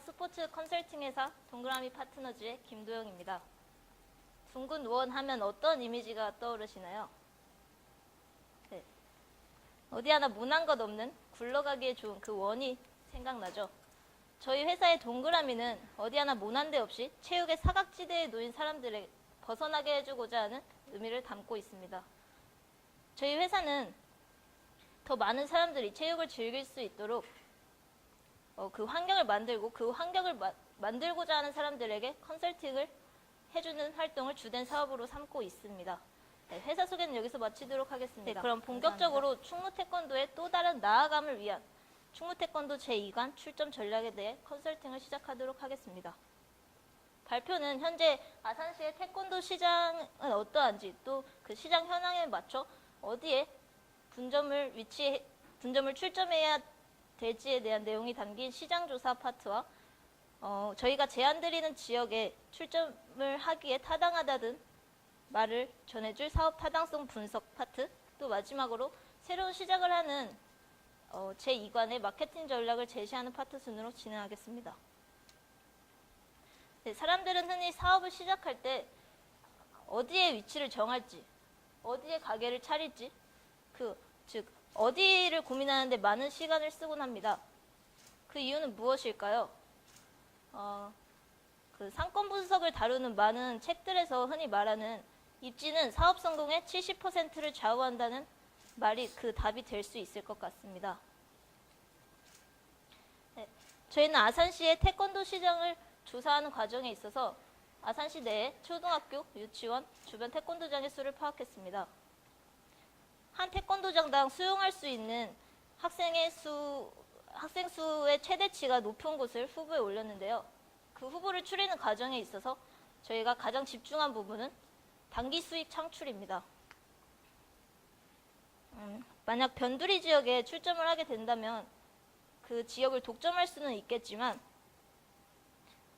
스포츠 컨설팅 회사 동그라미 파트너즈의 김도영입니다. 둥근 원 하면 어떤 이미지가 떠오르시나요? 네. 어디 하나 모난 것 없는 굴러가기에 좋은 그 원이 생각나죠. 저희 회사의 동그라미는 어디 하나 모난 데 없이 체육의 사각지대에 놓인 사람들에게 벗어나게 해주고자 하는 의미를 담고 있습니다. 저희 회사는 더 많은 사람들이 체육을 즐길 수 있도록 그 환경을 만들고 그 환경을 만들고자 하는 사람들에게 컨설팅을 해주는 활동을 주된 사업으로 삼고 있습니다. 네, 회사 소개는 여기서 마치도록 하겠습니다. 네, 그럼 본격적으로 감사합니다. 충무 태권도의 또 다른 나아감을 위한 충무 태권도 제2관 출점 전략에 대해 컨설팅을 시작하도록 하겠습니다. 발표는 현재 아산시의 태권도 시장은 어떠한지 또 그 시장 현황에 맞춰 어디에 분점을 출점해야 될지에 대한 내용이 담긴 시장조사 파트와 저희가 제안드리는 지역에 출점을 하기에 타당하다는 말을 전해줄 사업 타당성 분석 파트, 또 마지막으로 새로운 시작을 하는 제2관의 마케팅 전략을 제시하는 파트 순으로 진행하겠습니다. 네, 사람들은 흔히 사업을 시작할 때 어디에 위치를 정할지, 어디에 가게를 차릴지, 즉 어디를 고민하는데 많은 시간을 쓰곤 합니다. 그 이유는 무엇일까요? 그 상권 분석을 다루는 많은 책들에서 흔히 말하는 입지는 사업 성공의 70%를 좌우한다는 말이 그 답이 될 수 있을 것 같습니다. 네, 저희는 아산시의 태권도 시장을 조사하는 과정에 있어서 아산시 내에 초등학교, 유치원, 주변 태권도장의 수를 파악했습니다. 한 태권도장당 수용할 수 있는 학생 수의 최대치가 높은 곳을 후보에 올렸는데요. 그 후보를 추리는 과정에 있어서 저희가 가장 집중한 부분은 단기 수익 창출입니다. 만약 변두리 지역에 출점을 하게 된다면 그 지역을 독점할 수는 있겠지만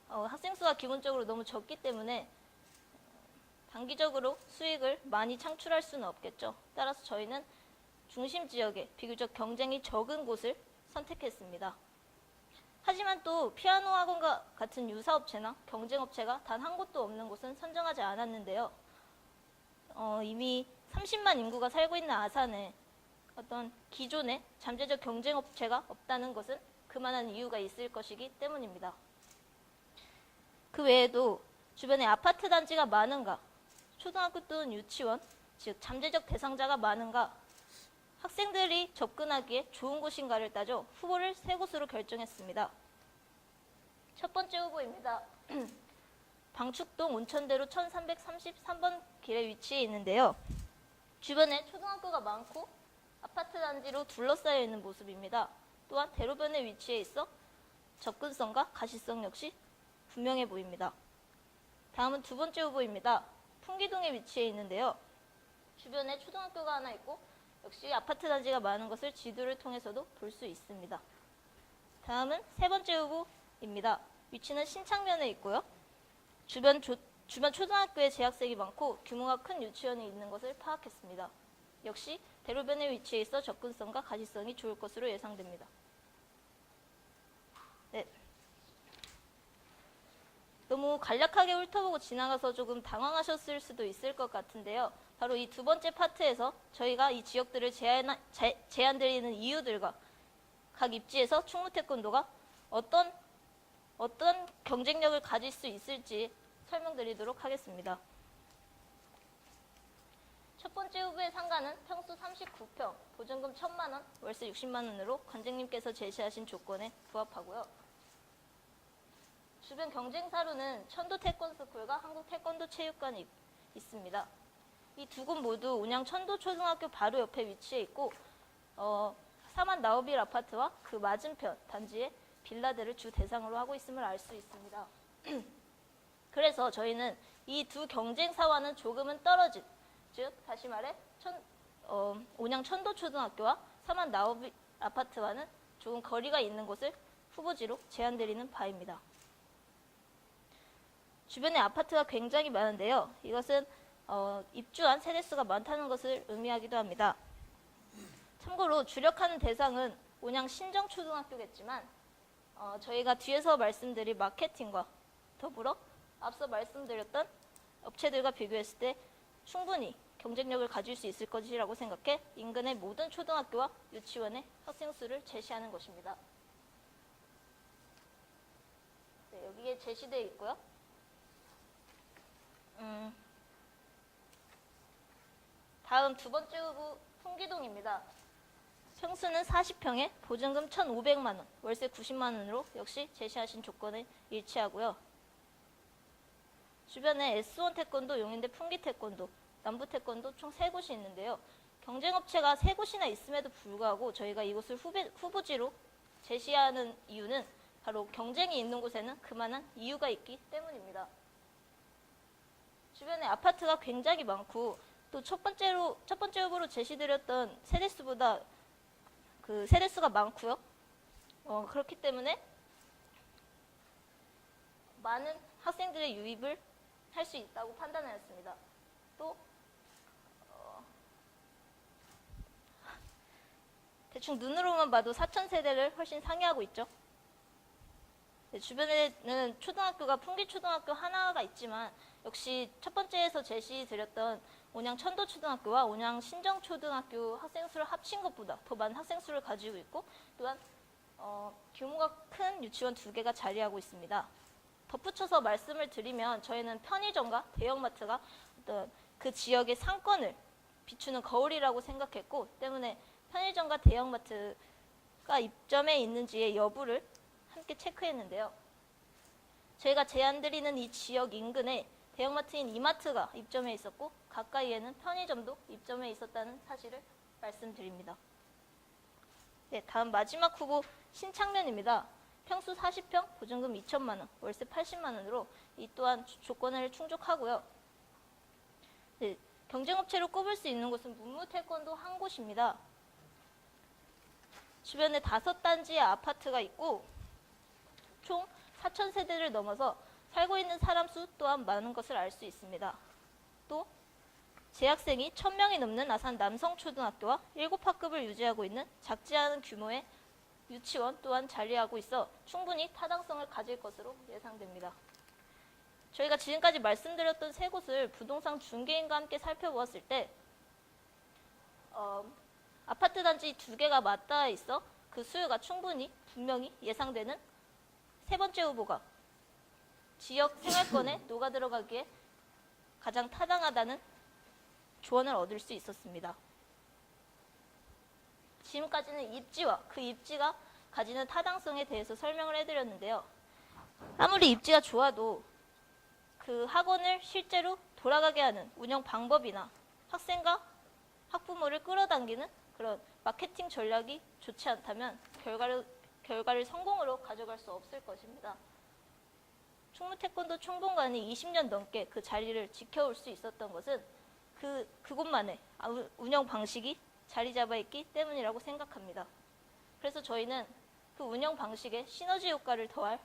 학생 수가 기본적으로 너무 적기 때문에 단기적으로 수익을 많이 창출할 수는 없겠죠. 따라서 저희는 중심 지역에 비교적 경쟁이 적은 곳을 선택했습니다. 하지만 또 피아노 학원과 같은 유사업체나 경쟁업체가 단 한 곳도 없는 곳은 선정하지 않았는데요. 이미 30만 인구가 살고 있는 아산에 어떤 기존의 잠재적 경쟁업체가 없다는 것은 그만한 이유가 있을 것이기 때문입니다. 그 외에도 주변에 아파트 단지가 많은가, 초등학교 또는 유치원, 즉 잠재적 대상자가 많은가, 학생들이 접근하기에 좋은 곳인가를 따져 후보를 3곳으로 결정했습니다. 첫 번째 후보입니다. 방축동 온천대로 1333번 길에 위치해 있는데요. 주변에 초등학교가 많고 아파트 단지로 둘러싸여 있는 모습입니다. 또한 대로변에 위치해 있어 접근성과 가시성 역시 분명해 보입니다. 다음은 두 번째 후보입니다. 풍기동에 위치해 있는데요. 주변에 초등학교가 하나 있고 역시 아파트 단지가 많은 것을 지도를 통해서도 볼 수 있습니다. 다음은 세 번째 후보입니다. 위치는 신창면에 있고요. 주변 초등학교에 재학생이 많고 규모가 큰 유치원이 있는 것을 파악했습니다. 역시 대로변에 위치해 있어 접근성과 가시성이 좋을 것으로 예상됩니다. 네. 너무 간략하게 훑어보고 지나가서 조금 당황하셨을 수도 있을 것 같은데요. 바로 이 두 번째 파트에서 저희가 이 지역들을 제안드리는 이유들과 각 입지에서 충무 태권도가 어떤 경쟁력을 가질 수 있을지 설명드리도록 하겠습니다. 첫 번째 후보의 상가는 평수 39평, 보증금 1,000만 원, 월세 60만 원으로 관장님께서 제시하신 조건에 부합하고요. 주변 경쟁사로는 천도 태권스쿨과 한국 태권도 체육관이 있습니다. 이 두 곳 모두 온양 천도 초등학교 바로 옆에 위치해 있고 사만 나우빌 아파트와 그 맞은편 단지에 빌라들을 주 대상으로 하고 있음을 알 수 있습니다. 그래서 저희는 이 두 경쟁사와는 조금은 떨어진, 즉 다시 말해 온양 천도 초등학교와 사만 나우빌 아파트와는 조금 거리가 있는 곳을 후보지로 제안드리는 바입니다. 주변에 아파트가 굉장히 많은데요. 이것은 입주한 세대수가 많다는 것을 의미하기도 합니다. 참고로 주력하는 대상은 온양 신정초등학교겠지만 저희가 뒤에서 말씀드린 마케팅과 더불어 앞서 말씀드렸던 업체들과 비교했을 때 충분히 경쟁력을 가질 수 있을 것이라고 생각해 인근의 모든 초등학교와 유치원의 학생 수를 제시하는 것입니다. 네, 여기에 제시되어 있고요. 다음 두 번째 후보 풍기동입니다. 평수는 40평에 보증금 1,500만 원, 월세 90만 원으로 역시 제시하신 조건에 일치하고요. 주변에 S1 태권도, 용인대 풍기 태권도, 남부 태권도 총 3곳이 있는데요. 경쟁업체가 3곳이나 있음에도 불구하고 저희가 이곳을 후보지로 제시하는 이유는 바로 경쟁이 있는 곳에는 그만한 이유가 있기 때문입니다. 주변에 아파트가 굉장히 많고 또 첫 번째 후보로 제시드렸던 세대수보다 그 세대수가 많고요. 그렇기 때문에 많은 학생들의 유입을 할 수 있다고 판단하였습니다. 또 대충 눈으로만 봐도 4,000세대를 훨씬 상회하고 있죠. 네, 주변에는 초등학교가 풍기초등학교 하나가 있지만 역시 첫 번째에서 제시드렸던 온양 천도초등학교와 온양 신정초등학교 학생 수를 합친 것보다 더 많은 학생 수를 가지고 있고 또한 규모가 큰 유치원 2개가 자리하고 있습니다. 덧붙여서 말씀을 드리면 저희는 편의점과 대형마트가 어떤 그 지역의 상권을 비추는 거울이라고 생각했고 때문에 편의점과 대형마트가 입점해 있는지의 여부를 함께 체크했는데요. 저희가 제안드리는 이 지역 인근에 대형마트인 이마트가 입점해 있었고 가까이에는 편의점도 입점해 있었다는 사실을 말씀드립니다. 네, 다음 마지막 후보 신창면입니다. 평수 40평, 보증금 2천만 원, 월세 80만 원으로 이 또한 조건을 충족하고요. 네, 경쟁업체로 꼽을 수 있는 곳은 문무태권도 한 곳입니다. 주변에 5단지의 아파트가 있고 총 4,000세대를 넘어서 살고 있는 사람 수 또한 많은 것을 알 수 있습니다. 또 재학생이 1,000명이 넘는 아산 남성초등학교와 7학급을 유지하고 있는 작지 않은 규모의 유치원 또한 자리하고 있어 충분히 타당성을 가질 것으로 예상됩니다. 저희가 지금까지 말씀드렸던 3곳을 부동산 중개인과 함께 살펴보았을 때 아파트 단지 2개가 맞닿아 있어 그 수요가 충분히 분명히 예상되는 세 번째 후보가 지역 생활권에 녹아 들어가기에 가장 타당하다는 조언을 얻을 수 있었습니다. 지금까지는 입지와 그 입지가 가지는 타당성에 대해서 설명을 해드렸는데요. 아무리 입지가 좋아도 그 학원을 실제로 돌아가게 하는 운영 방법이나 학생과 학부모를 끌어당기는 그런 마케팅 전략이 좋지 않다면 결과를 성공으로 가져갈 수 없을 것입니다. 충무태권도 총본관이 20년 넘게 그 자리를 지켜올 수 있었던 것은 그곳만의 운영 방식이 자리 잡아 있기 때문이라고 생각합니다. 그래서 저희는 그 운영 방식에 시너지 효과를 더할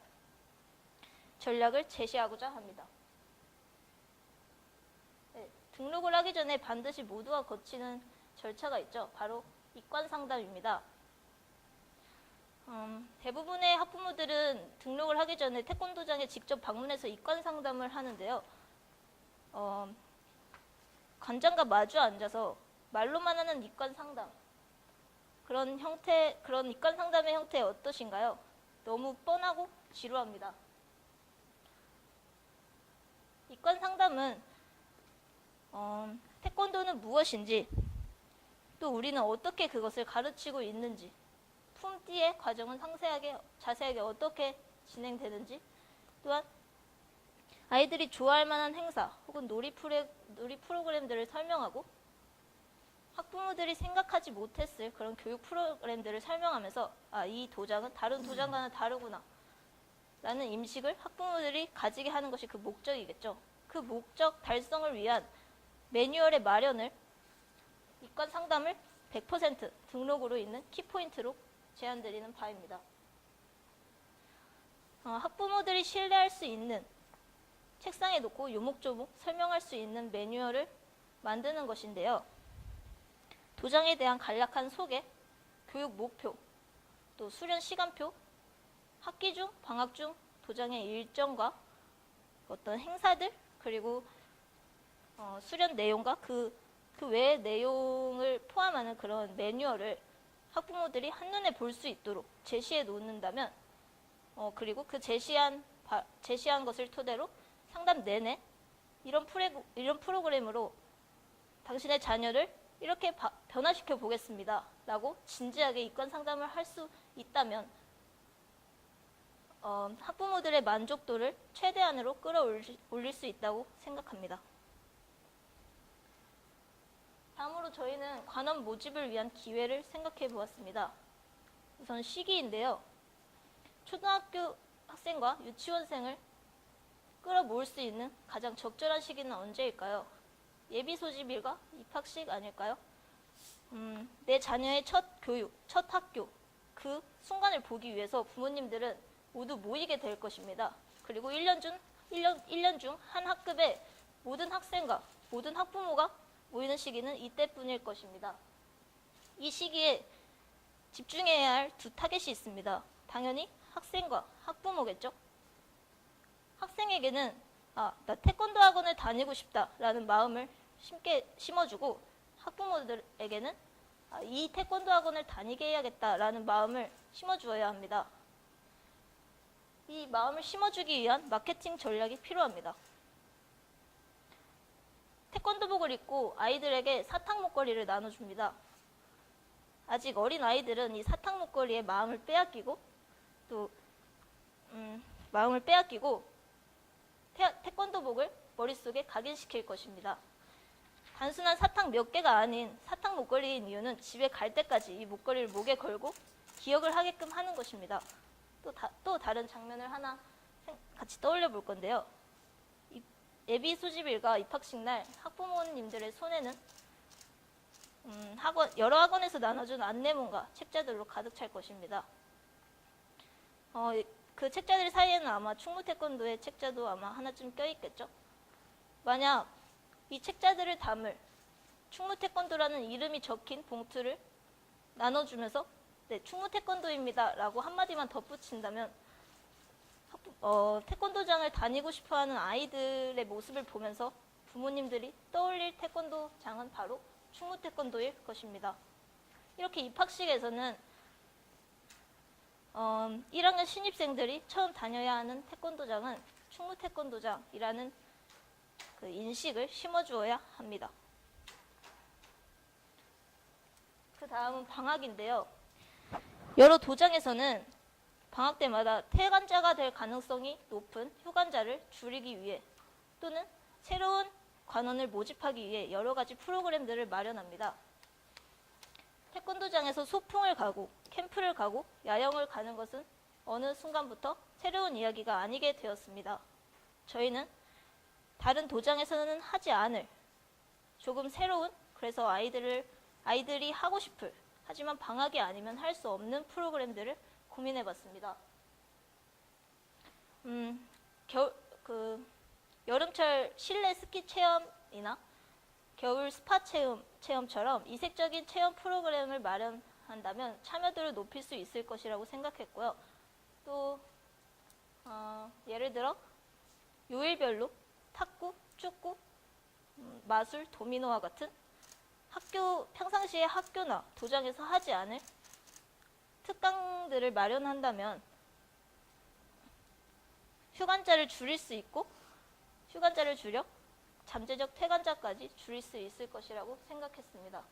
전략을 제시하고자 합니다. 네, 등록을 하기 전에 반드시 모두가 거치는 절차가 있죠. 바로 입관 상담입니다. 대부분의 학부모들은 등록을 하기 전에 태권도장에 직접 방문해서 입관 상담을 하는데요. 관장과 마주 앉아서 말로만 하는 입관 상담, 그런 입관 상담의 형태 어떠신가요? 너무 뻔하고 지루합니다. 입관 상담은 태권도는 무엇인지, 또 우리는 어떻게 그것을 가르치고 있는지, 품띠의 과정은 자세하게 어떻게 진행되는지, 또한 아이들이 좋아할 만한 행사 혹은 놀이 프로그램들을 설명하고 학부모들이 생각하지 못했을 그런 교육 프로그램들을 설명하면서 이 도장은 다른 도장과는 다르구나 라는 인식을 학부모들이 가지게 하는 것이 그 목적이겠죠. 그 목적 달성을 위한 매뉴얼의 마련을 입관 상담을 100% 등록으로 있는 키포인트로 제안드리는 바입니다. 학부모들이 신뢰할 수 있는 책상에 놓고 요목조목 설명할 수 있는 매뉴얼을 만드는 것인데요. 도장에 대한 간략한 소개, 교육 목표, 또 수련 시간표, 학기 중, 방학 중 도장의 일정과 어떤 행사들 그리고 수련 내용과 그 외의 내용을 포함하는 그런 매뉴얼을 학부모들이 한눈에 볼 수 있도록 제시해 놓는다면 그리고 그 제시한 것을 토대로 상담 내내 이런 프로그램으로 당신의 자녀를 이렇게 변화시켜 보겠습니다 라고 진지하게 입건 상담을 할 수 있다면 학부모들의 만족도를 최대한으로 끌어올릴 수 있다고 생각합니다. 다음으로 저희는 관원 모집을 위한 기회를 생각해 보았습니다. 우선 시기인데요. 초등학교 학생과 유치원생을 끌어모을 수 있는 가장 적절한 시기는 언제일까요? 예비 소집일과 입학식 아닐까요? 내 자녀의 첫 교육, 첫 학교, 그 순간을 보기 위해서 부모님들은 모두 모이게 될 것입니다. 그리고 1년 중 한 학급의 모든 학생과 모든 학부모가 모이는 시기는 이때뿐일 것입니다. 이 시기에 집중해야 할 두 타겟이 있습니다. 당연히 학생과 학부모겠죠. 학생에게는 나 태권도 학원을 다니고 싶다라는 마음을 심어주고 학부모들에게는 이 태권도 학원을 다니게 해야겠다라는 마음을 심어주어야 합니다. 이 마음을 심어주기 위한 마케팅 전략이 필요합니다. 태권도복을 입고 아이들에게 사탕 목걸이를 나눠줍니다. 아직 어린 아이들은 이 사탕 목걸이에 마음을 빼앗기고 태권도복을 머릿속에 각인시킬 것입니다. 단순한 사탕 몇 개가 아닌 사탕 목걸이인 이유는 집에 갈 때까지 이 목걸이를 목에 걸고 기억을 하게끔 하는 것입니다. 또 다른 장면을 하나 같이 떠올려 볼 건데요. 예비 소집일과 입학식 날 학부모님들의 손에는 여러 학원에서 나눠준 안내문과 책자들로 가득 찰 것입니다. 그 책자들 사이에는 아마 충무태권도의 책자도 아마 하나쯤 껴있겠죠. 만약 이 책자들을 담을 충무태권도라는 이름이 적힌 봉투를 나눠주면서 네, 충무태권도입니다 라고 한마디만 덧붙인다면 태권도장을 다니고 싶어하는 아이들의 모습을 보면서 부모님들이 떠올릴 태권도장은 바로 충무태권도일 것입니다. 이렇게 입학식에서는 1학년 신입생들이 처음 다녀야 하는 태권도장은 충무태권도장이라는 그 인식을 심어주어야 합니다. 그 다음은 방학인데요. 여러 도장에서는 방학 때마다 태관자가 될 가능성이 높은 휴관자를 줄이기 위해 또는 새로운 관원을 모집하기 위해 여러 가지 프로그램들을 마련합니다. 태권도장에서 소풍을 가고 캠프를 가고 야영을 가는 것은 어느 순간부터 새로운 이야기가 아니게 되었습니다. 저희는 다른 도장에서는 하지 않을 조금 새로운 그래서 아이들이 하고 싶을 하지만 방학이 아니면 할 수 없는 프로그램들을 고민해봤습니다. 여름철 실내 스키 체험이나 겨울 스파 체험처럼 이색적인 체험 프로그램을 마련한다면 참여도를 높일 수 있을 것이라고 생각했고요. 또 예를 들어 요일별로 탁구, 축구, 마술, 도미노와 같은 평상시에 학교나 도장에서 하지 않을 특강들을 마련한다면 휴관자를 줄일 수 있고 휴관자를 줄여 잠재적 퇴관자까지 줄일 수 있을 것이라고 생각했습니다.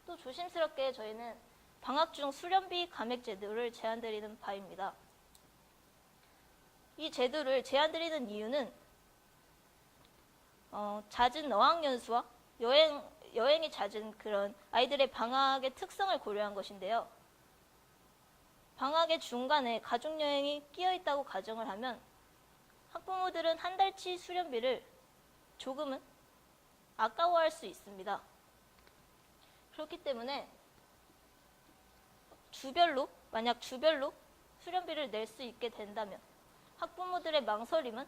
또 조심스럽게 저희는 방학 중 수련비 감액 제도를 제안드리는 바입니다. 이 제도를 제안드리는 이유는 잦은 어학연수와 여행이 잦은 그런 아이들의 방학의 특성을 고려한 것인데요. 방학의 중간에 가족여행이 끼어있다고 가정을 하면 학부모들은 한 달치 수련비를 조금은 아까워할 수 있습니다. 그렇기 때문에 만약 주별로 수련비를 낼 수 있게 된다면 학부모들의 망설임은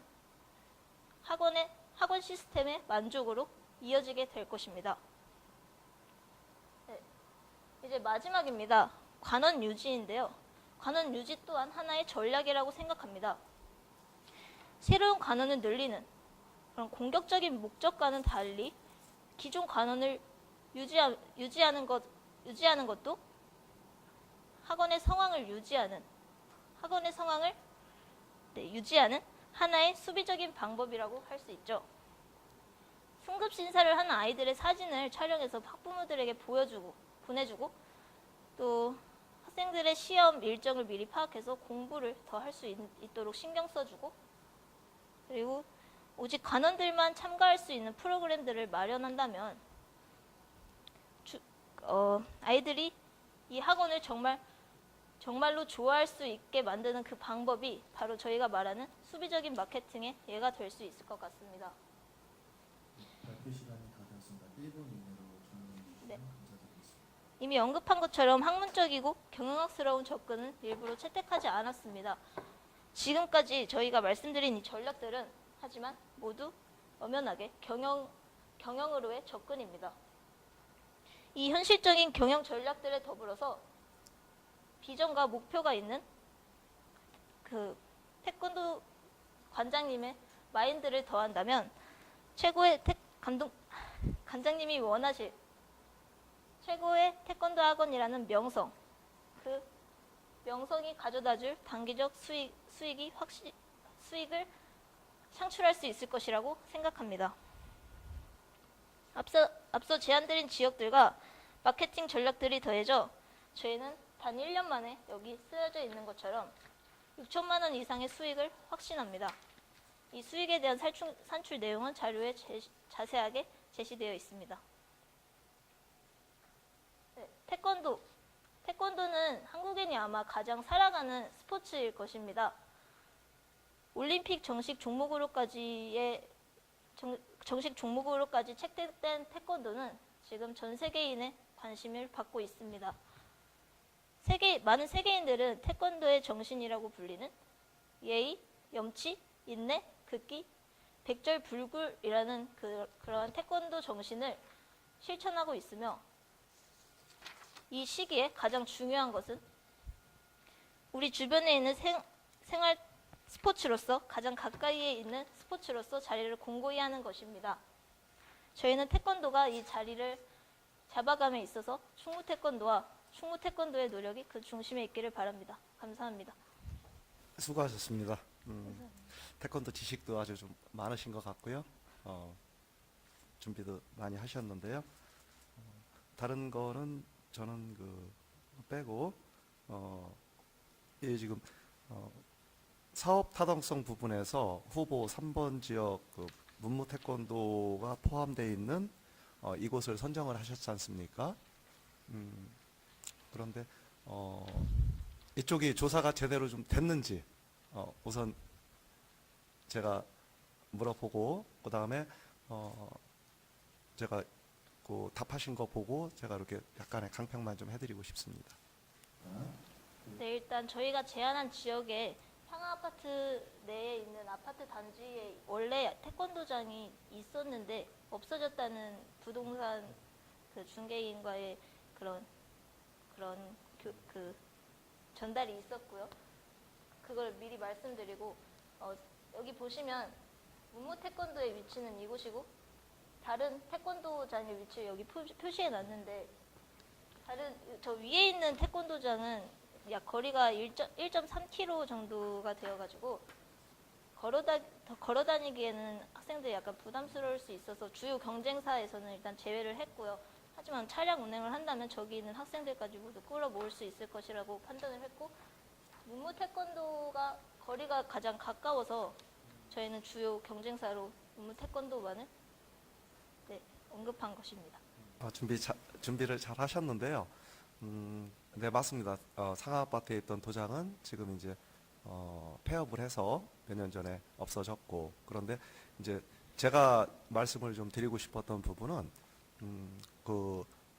학원 시스템의 만족으로 이어지게 될 것입니다. 네, 이제 마지막입니다. 관원 유지인데요. 관원 유지 또한 하나의 전략이라고 생각합니다. 새로운 관원을 늘리는 그런 공격적인 목적과는 달리 기존 관원을 유지하는 것도 학원의 성황을 유지하는 하나의 수비적인 방법이라고 할 수 있죠. 승급 심사를 하는 아이들의 사진을 촬영해서 학부모들에게 보내주고 또 학생들의 시험 일정을 미리 파악해서 공부를 더 할 수 있도록 신경 써주고, 그리고 오직 관원들만 참가할 수 있는 프로그램들을 마련한다면 아이들이 이 학원을 정말로 좋아할 수 있게 만드는 그 방법이 바로 저희가 말하는 수비적인 마케팅의 예가 될 수 있을 것 같습니다. 발표 시간이 다 되었습니다. 1분 이내로 질문해 주시면 네. 감사드리겠습니다. 이미 언급한 것처럼 학문적이고 경영학스러운 접근은 일부러 채택하지 않았습니다. 지금까지 저희가 말씀드린 이 전략들은 하지만 모두 엄연하게 경영으로의 접근입니다. 이 현실적인 경영 전략들에 더불어서 비전과 목표가 있는 그 태권도 관장님의 마인드를 더한다면 최고의 관장님이 원하실 최고의 태권도 학원이라는 명성, 그 명성이 가져다줄 단기적 수익을 창출할 수 있을 것이라고 생각합니다. 앞서 제안드린 지역들과 마케팅 전략들이 더해져 저희는 단 1년 만에 여기 쓰여져 있는 것처럼 6천만 원 이상의 수익을 확신합니다. 이 수익에 대한 산출 내용은 자료에 자세하게 제시되어 있습니다. 네, 태권도는 한국인이 아마 가장 살아가는 스포츠일 것입니다. 올림픽 정식 종목으로까지 채택된 태권도는 지금 전 세계인의 관심을 받고 있습니다. 많은 세계인들은 태권도의 정신이라고 불리는 예의, 염치, 인내, 극기, 백절불굴이라는 그러한 태권도 정신을 실천하고 있으며, 이 시기에 가장 중요한 것은 우리 주변에 있는 생활 스포츠로서 가장 가까이에 있는 스포츠로서 자리를 공고히 하는 것입니다. 저희는 태권도가 이 자리를 잡아감에 있어서 충무태권도의 노력이 그 중심에 있기를 바랍니다. 감사합니다. 수고하셨습니다. 태권도 지식도 아주 좀 많으신 것 같고요. 준비도 많이 하셨는데요. 다른 거는 저는 빼고 지금 사업 타당성 부분에서 후보 3번 지역 문무 태권도가 포함되어 있는 이곳을 선정을 하셨지 않습니까? 그런데 이쪽이 조사가 제대로 좀 됐는지 우선 제가 물어보고, 그 다음에 제가 답하신 거 보고 제가 이렇게 약간의 강평만 좀 해드리고 싶습니다. 네, 일단 저희가 제안한 지역에 상하 아파트 내에 있는 아파트 단지에 원래 태권도장이 있었는데 없어졌다는 부동산 중개인과의 그런 전달이 있었고요. 그걸 미리 말씀드리고, 여기 보시면 문무 태권도의 위치는 이곳이고 다른 태권도장의 위치를 여기 표시해 놨는데, 저 위에 있는 태권도장은 약 거리가 1.3km 정도가 되어가지고 걸어 다니기에는 학생들이 약간 부담스러울 수 있어서 주요 경쟁사에서는 일단 제외를 했고요. 하지만 차량 운행을 한다면 저기 있는 학생들까지 모두 끌어모을 수 있을 것이라고 판단을 했고, 문무 태권도가 거리가 가장 가까워서 저희는 주요 경쟁사로 문무 태권도만을 언급한 것입니다. 준비를 잘 하셨는데요. 네, 맞습니다. 상하 아파트에 있던 도장은 지금 이제 폐업을 해서 몇 년 전에 없어졌고, 그런데 이제 제가 말씀을 좀 드리고 싶었던 부분은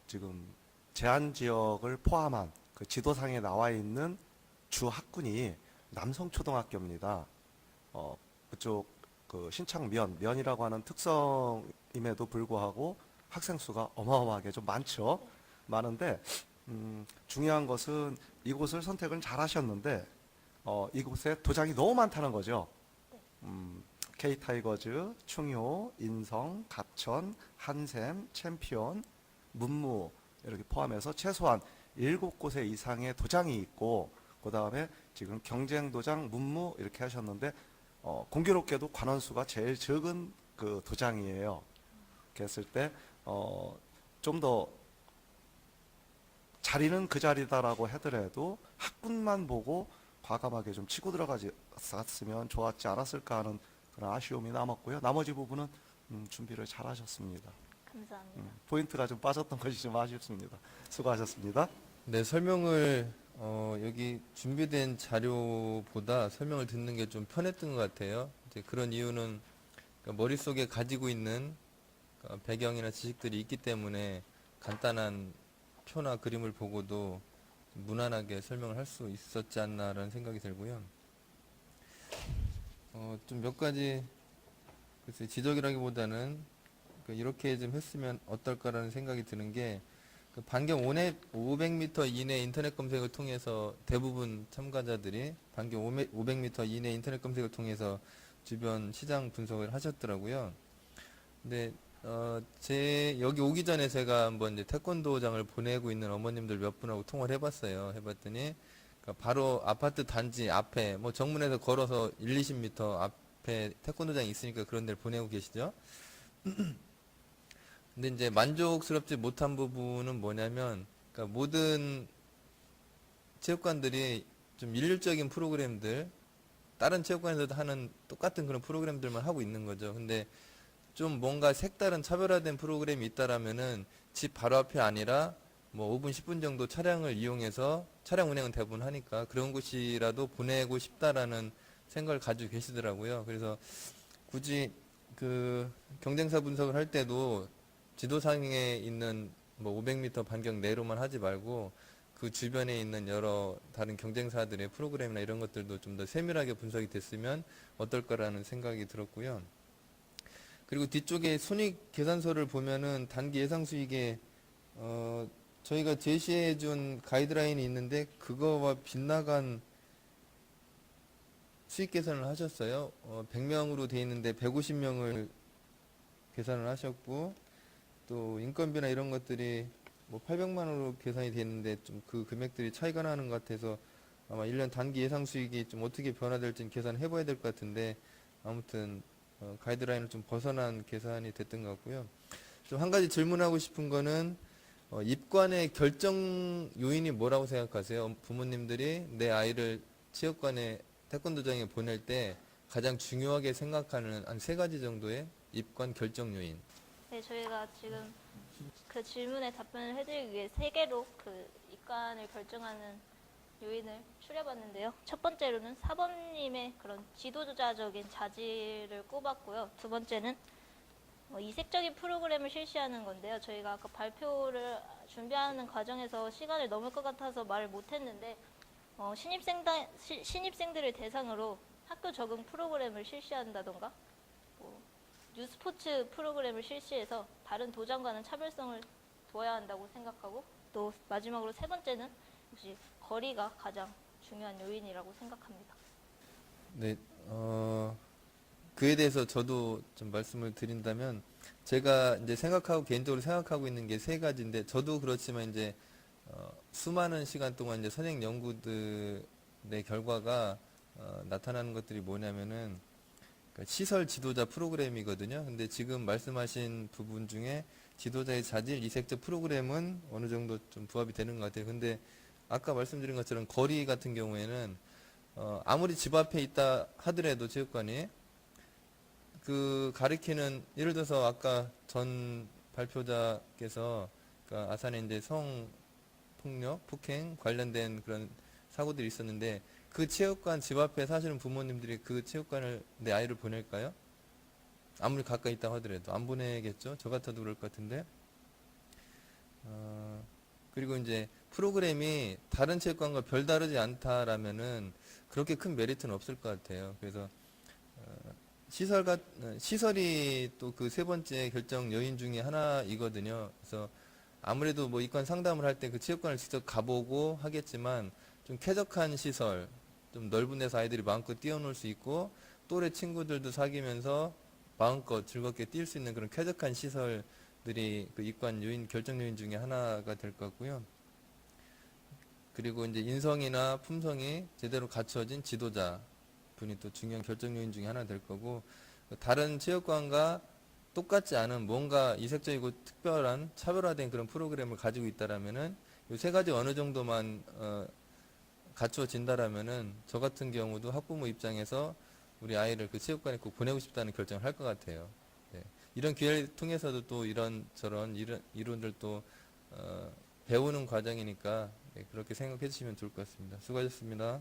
지금 제한 지역을 포함한 그 지도상에 나와 있는 주 학군이 남성초등학교입니다. 그쪽 신창면이라고 하는 특성임에도 불구하고 학생 수가 어마어마하게 좀 많죠. 많은데 중요한 것은 이곳을 선택을 잘 하셨는데 이곳에 도장이 너무 많다는 거죠. K타이거즈, 충효, 인성, 갑천, 한샘, 챔피언, 문무 이렇게 포함해서 최소한 7곳에 이상의 도장이 있고 그 다음에 지금 경쟁 도장, 문무 이렇게 하셨는데 공교롭게도 관원수가 제일 적은 그 도장이에요. 그랬을 때 좀 더 자리는 그 자리다라고 하더라도 학군만 보고 과감하게 좀 치고 들어갔으면 좋았지 않았을까 하는 그런 아쉬움이 남았고요. 나머지 부분은 준비를 잘 하셨습니다. 감사합니다. 포인트가 좀 빠졌던 것이 좀 아쉽습니다. 수고하셨습니다. 네, 설명을 여기 준비된 자료보다 설명을 듣는 게 좀 편했던 것 같아요. 이제 그런 이유는 그러니까 머릿속에 가지고 있는 배경이나 지식들이 있기 때문에 간단한 표나 그림을 보고도 무난하게 설명을 할 수 있었지 않나라는 생각이 들고요. 좀 몇 가지 글쎄 지적이라기보다는 이렇게 좀 했으면 어떨까라는 생각이 드는 게 반경 500m 이내 인터넷 검색을 통해서 대부분 참가자들이 반경 500m 이내 인터넷 검색을 통해서 주변 시장 분석을 하셨더라고요. 근데 여기 오기 전에 제가 한번 이제 태권도장을 보내고 있는 어머님들 몇 분하고 통화를 해봤어요. 해봤더니 바로 아파트 단지 앞에 뭐 정문에서 걸어서 20m 앞에 태권도장이 있으니까 그런 데를 보내고 계시죠. 근데 이제 만족스럽지 못한 부분은 뭐냐면, 그러니까 모든 체육관들이 좀 일률적인 프로그램들, 다른 체육관에서도 하는 똑같은 그런 프로그램들만 하고 있는 거죠. 근데 좀 뭔가 색다른 차별화된 프로그램이 있다라면은 집 바로 앞이 아니라 뭐 5분, 10분 정도 차량을 이용해서 차량 운행은 대부분 하니까 그런 곳이라도 보내고 싶다라는 생각을 가지고 계시더라고요. 그래서 굳이 그 경쟁사 분석을 할 때도 지도상에 있는 뭐 500m 반경 내로만 하지 말고 그 주변에 있는 여러 다른 경쟁사들의 프로그램이나 이런 것들도 좀 더 세밀하게 분석이 됐으면 어떨까라는 생각이 들었고요. 그리고 뒤쪽에 손익 계산서를 보면은 단기 예상 수익에 저희가 제시해 준 가이드라인이 있는데 그거와 빗나간 수익 계산을 하셨어요. 100명으로 돼 있는데 150명을 계산을 하셨고 또 인건비나 이런 것들이 뭐 800만 원으로 계산이 됐는데 좀 그 금액들이 차이가 나는 것 같아서 아마 1년 단기 예상 수익이 좀 어떻게 변화될지는 계산을 해봐야 될 것 같은데 아무튼 가이드라인을 좀 벗어난 계산이 됐던 것 같고요. 좀 한 가지 질문하고 싶은 거는 입관의 결정 요인이 뭐라고 생각하세요? 부모님들이 내 아이를 체육관에 태권도장에 보낼 때 가장 중요하게 생각하는 한 3가지 정도의 입관 결정 요인. 네, 저희가 지금 그 질문에 답변을 해드리기 위해 3개로 그 입관을 결정하는 요인을 추려봤는데요. 첫 번째로는 사범님의 그런 지도자적인 자질을 꼽았고요. 두 번째는 이색적인 프로그램을 실시하는 건데요. 저희가 아까 발표를 준비하는 과정에서 시간을 넘을 것 같아서 말을 못했는데 신입생들을 대상으로 학교 적응 프로그램을 실시한다던가 뉴스포츠 프로그램을 실시해서 다른 도장과는 차별성을 둬야 한다고 생각하고 또 마지막으로 3번째는 역시 거리가 가장 중요한 요인이라고 생각합니다. 네, 그에 대해서 저도 좀 말씀을 드린다면 제가 이제 개인적으로 생각하고 있는 게 3가지인데 저도 그렇지만 이제 수많은 시간 동안 이제 선행 연구들의 결과가 나타나는 것들이 뭐냐면은 그러니까 시설 지도자 프로그램이거든요. 근데 지금 말씀하신 부분 중에 지도자의 자질, 이색적 프로그램은 어느 정도 좀 부합이 되는 것 같아요. 근데 아까 말씀드린 것처럼 거리 같은 경우에는 아무리 집 앞에 있다 하더라도 체육관이 그 가리키는 예를 들어서 아까 전 발표자께서 그러니까 아산에 이제 성폭력, 폭행 관련된 그런 사고들이 있었는데 그 체육관 집 앞에 사시는 부모님들이 그 체육관을 내 아이를 보낼까요? 아무리 가까이 있다고 하더라도 안 보내겠죠. 저 같아도 그럴 것 같은데. 그리고 이제 프로그램이 다른 체육관과 별다르지 않다라면은 그렇게 큰 메리트는 없을 것 같아요. 그래서 시설이 또 그 3번째 결정 요인 중에 하나이거든요. 그래서 아무래도 뭐 이과 상담을 할 때 그 체육관을 직접 가보고 하겠지만 좀 쾌적한 시설, 좀 넓은 데서 아이들이 마음껏 뛰어놀 수 있고 또래 친구들도 사귀면서 마음껏 즐겁게 뛸 수 있는 그런 쾌적한 시설들이 그 이관 요인, 결정 요인 중에 하나가 될 것 같고요. 그리고 이제 인성이나 품성이 제대로 갖춰진 지도자 분이 또 중요한 결정 요인 중에 하나 될 거고, 다른 체육관과 똑같지 않은 뭔가 이색적이고 특별한 차별화된 그런 프로그램을 가지고 있다라면은 이 세 가지 어느 정도만 갖추어진다라면은 저 같은 경우도 학부모 입장에서 우리 아이를 그 체육관에 꼭 보내고 싶다는 결정을 할 것 같아요. 네. 이런 기회를 통해서도 또 이런저런 이론들 또 배우는 과정이니까 네, 그렇게 생각해 주시면 좋을 것 같습니다. 수고하셨습니다.